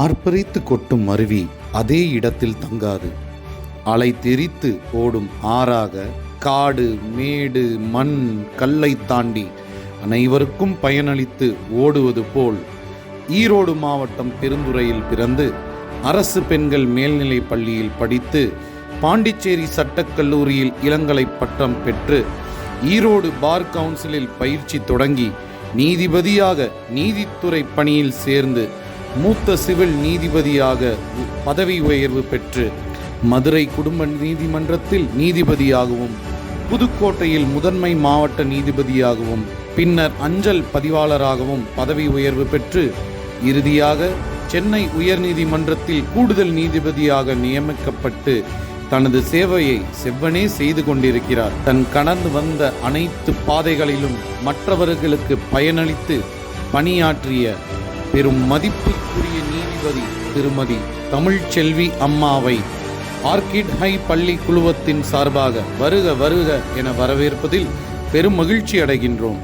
ஆர்ப்பரித்து கொட்டும் அருவி அதே இடத்தில் தங்காது. அலை தெரித்து ஓடும் ஆறாக காடு மேடு மண் கல்லை தாண்டி அனைவருக்கும் பயனளித்து ஓடுவது போல் ஈரோடு மாவட்டம் பெருந்துறையில் பிறந்து அரசு பெண்கள் மேல்நிலைப் பள்ளியில் படித்து பாண்டிச்சேரி சட்டக்கல்லூரியில் இளங்கலை பட்டம் பெற்று ஈரோடு பார் கவுன்சிலில் பயிற்சி தொடங்கி நீதிபதியாக நீதித்துறை பணியில் சேர்ந்து மூத்த சிவில் நீதிபதியாக பதவி உயர்வு பெற்று மதுரை குடும்ப நீதிமன்றத்தில் நீதிபதியாகவும் புதுக்கோட்டையில் முதன்மை மாவட்ட நீதிபதியாகவும் பின்னர் அஞ்சல் பதிவாளராகவும் பதவி உயர்வு பெற்று இறுதியாக சென்னை உயர்நீதிமன்றத்தில் கூடுதல் நீதிபதியாக நியமிக்கப்பட்டு தனது சேவையை செவ்வனே செய்து கொண்டிருக்கிறார். தன் கடந்து வந்த அனைத்து பாதைகளிலும் மற்றவர்களுக்கு பயனளித்து பணியாற்றிய பெரும் மதிப்புக்குரிய நீதிபதி திருமதி தமிழ்ச்செல்வி அம்மாவை ஆர்கிட் ஹை பள்ளி குழுமத்தின் சார்பாக வருக வருக என வரவேற்பதில் பெரும் மகிழ்ச்சி அடைகின்றோம்.